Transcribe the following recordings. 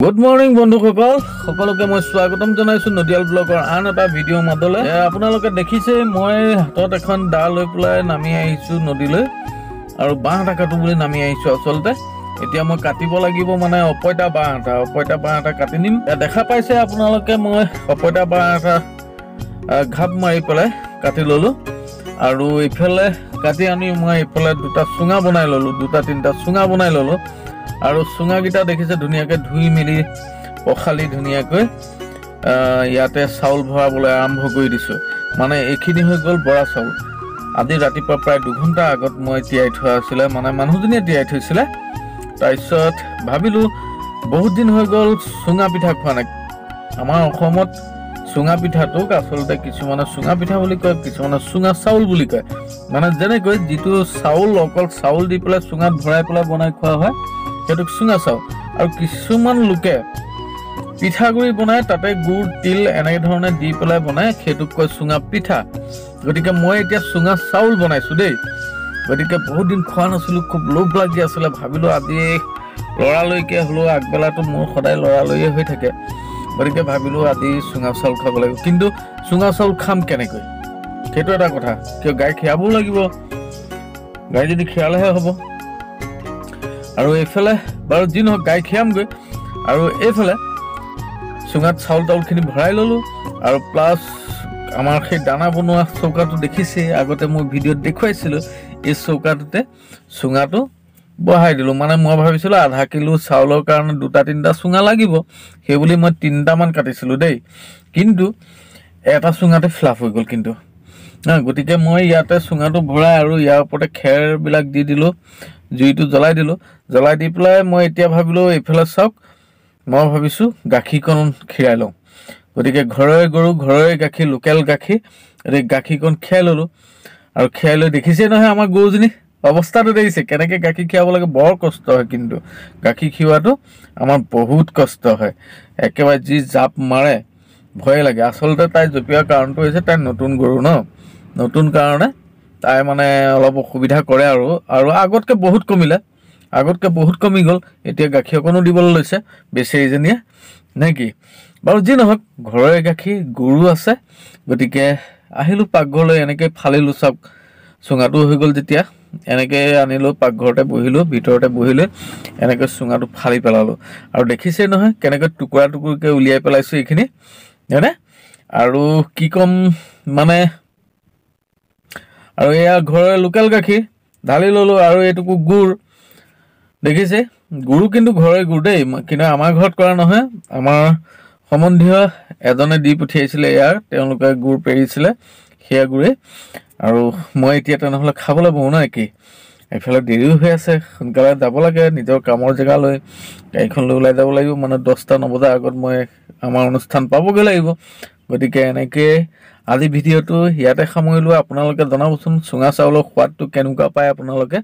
Good morning বন্ধুসকল, সকলোকে মই স্বাগতম জনাইছোঁ নদিয়াল ব্লগৰ আন এটা ভিডিঅ' মাজলৈ। আপোনালোকে দেখিছে মই হাতত এখন দা লৈ পেলাই নামি আহিছোঁ নদীলৈ আৰু বাঁহ এটা কাটো বুলি নামি আহিছোঁ। আচলতে এতিয়া মই কাটিব লাগিব, মানে অপইতা বাঁহ এটা কাটি নিম। দেখা পাইছে আপোনালোকে মই অপইতা বাঁহ এটা ঘাপ মাৰি পেলাই কাটি ল'লোঁ আৰু ইফালে কাটি আনি মই ইফালে দুটা চুঙা বনাই ল'লোঁ, দুটা তিনিটা চুঙা বনাই ল'লোঁ আৰু চুঙাকেইটা দেখিছে ধুনীয়াকৈ ধুই মেলি পখালি ধুনীয়াকৈ ইয়াতে চাউল ভৰাবলৈ আৰম্ভ কৰি দিছোঁ। মানে এইখিনি হৈ গ'ল বৰা চাউল। আজি ৰাতিপুৱা প্ৰায় 2 ঘণ্টা আগত মই তিয়াই থোৱা আছিলে, মানে মানুহজনীয়ে তিয়াই থৈছিলে। তাৰপিছত ভাবিলোঁ বহুত দিন হৈ গ'ল চুঙা পিঠা খোৱা নাই। আমাৰ অসমত চুঙা পিঠাটোক আচলতে কিছুমানে চুঙা পিঠা বুলি কয়, কিছুমানে চুঙা চাউল বুলি কয়। মানে যেনেকৈ যিটো চাউল অকল চাউল দি পেলাই চুঙাত ভৰাই পেলাই বনাই খোৱা হয় সেইটোক চুঙা চাউল, আৰু কিছুমান লোকে পিঠাগুড়ি বনাই তাতে গুড় তিল এনেকৈ ধৰণে দি পেলাই বনাই, সেইটোক কয় চুঙা পিঠা। গতিকে মই এতিয়া চুঙা চাউল বনাইছোঁ দেই। গতিকে বহুত দিন খোৱা নাছিলোঁ, খুব লোভ লাগি আছিলে। ভাবিলোঁ আজি লৰালৈকে হ'লেও, আগবেলাটো মোৰ সদায় লৰালৈয়ে হৈ থাকে, গতিকে ভাবিলোঁ আজি চুঙা চাউল খাব লাগিব। কিন্তু চুঙা চাউল খাম কেনেকৈ, সেইটো এটা কথা। কিয় গাই খীৰাবও লাগিব, গাই যদি খীৰালেহে হ'ব। আৰু এইফালে বাৰু যি নহওক গাই খীৰামগৈ, আৰু এইফালে চুঙাত চাউল তাউলখিনি ভৰাই ল'লোঁ আৰু প্লাছ আমাৰ সেই দানা বনোৱা চৌকাটো দেখিছেই, আগতে মই ভিডিঅ'ত দেখুৱাইছিলোঁ। এই চৌকাটোতে চুঙাটো বহাই দিলোঁ। মানে মই ভাবিছিলোঁ আধা কিলো চাউলৰ কাৰণে 2-3টা চুঙা লাগিব, সেইবুলি মই 3টামান কাটিছিলোঁ দেই। কিন্তু এটা চুঙাতে ফ্লাপ হৈ গ'ল কিন্তু। গতিকে মই ইয়াতে চুঙাটো ভৰাই আৰু ইয়াৰ ওপৰতে খেৰবিলাক দি দিলোঁ, জুইটো জ্বলাই দিলোঁ। জ্বলাই দি পেলাই মই এতিয়া ভাবিলোঁ এইফালে চাওক, মই ভাবিছোঁ গাখীৰকণ খীৰাই লওঁ। গতিকে ঘৰৰে গৰু, ঘৰৰে গাখীৰ, লোকেল গাখীৰ। গতিকে গাখীৰকণ খীৰাই ল'লোঁ আৰু খীৰাই লৈ দেখিছে নহয় আমাৰ গৰুজনী অৱস্থাটো দেখিছে কেনেকৈ গাখীৰ খীৰাব লাগে। বৰ কষ্ট হয়, কিন্তু গাখীৰ খীৰোৱাটো আমাৰ বহুত কষ্ট হয়। একেবাৰে যি জাপ মাৰে ভয়ে লাগে। আচলতে তাই জঁপিওৱাৰ কাৰণটো হৈছে তাই নতুন গৰু ন, নতুন কাৰণে তাই মানে অলপ অসুবিধা কৰে আৰু আগতকৈ বহুত কমিলে, আগতকৈ বহুত কমি গ'ল। এতিয়া গাখীৰ অকণো দিবলৈ লৈছে বেচেৰীজনীয়ে নে কি। বাৰু যি নহওক, ঘৰৰে গাখীৰ, গৰু আছে। গতিকে আহিলোঁ পাকঘৰলৈ, এনেকৈ ফালিলোঁ। চাওক চুঙাটো হৈ গ'ল যেতিয়া, এনেকৈ আনিলোঁ পাকঘৰতে বহিলোঁ, ভিতৰতে বহিলৈ এনেকৈ চুঙাটো ফালি পেলালোঁ। আৰু দেখিছেই নহয় কেনেকৈ টুকুৰা টুকুৰকৈ উলিয়াই পেলাইছোঁ এইখিনি, হয়নে? আৰু কি ক'ম মানে, আৰু এয়া ঘৰৰে লোকেল গাখীৰ ঢালি ল'লোঁ আৰু এইটুকু গুড় দেখিছে। গুড়ো কিন্তু ঘৰৰে গুড় দেই, কিন্তু আমাৰ ঘৰত কৰা নহয়। আমাৰ সম্বন্ধীয় এজনে দি পঠিয়াইছিলে ইয়াৰ, তেওঁলোকে গুড় পেৰিছিলে, সেয়া গুড়ে। আৰু মই এতিয়া তেনেহ'লে খাবলৈ বহোঁ ন কি। এইফালে দেৰিও হৈ আছে, সোনকালে যাব লাগে নিজৰ কামৰ জেগালৈ, গাড়ীখন লৈ ওলাই যাব লাগিব। মানে 10টা নবজাৰ আগত মই আমাৰ অনুষ্ঠান পাবগৈ লাগিব। গতিকে এনেকৈ আজি ভিডিঅ'টো ইয়াতে সামৰিলোঁ। আপোনালোকে জনাবচোন চুঙা চাউলৰ সোৱাদটো কেনেকুৱা পায় আপোনালোকে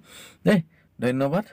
দেই। ধন্যবাদ।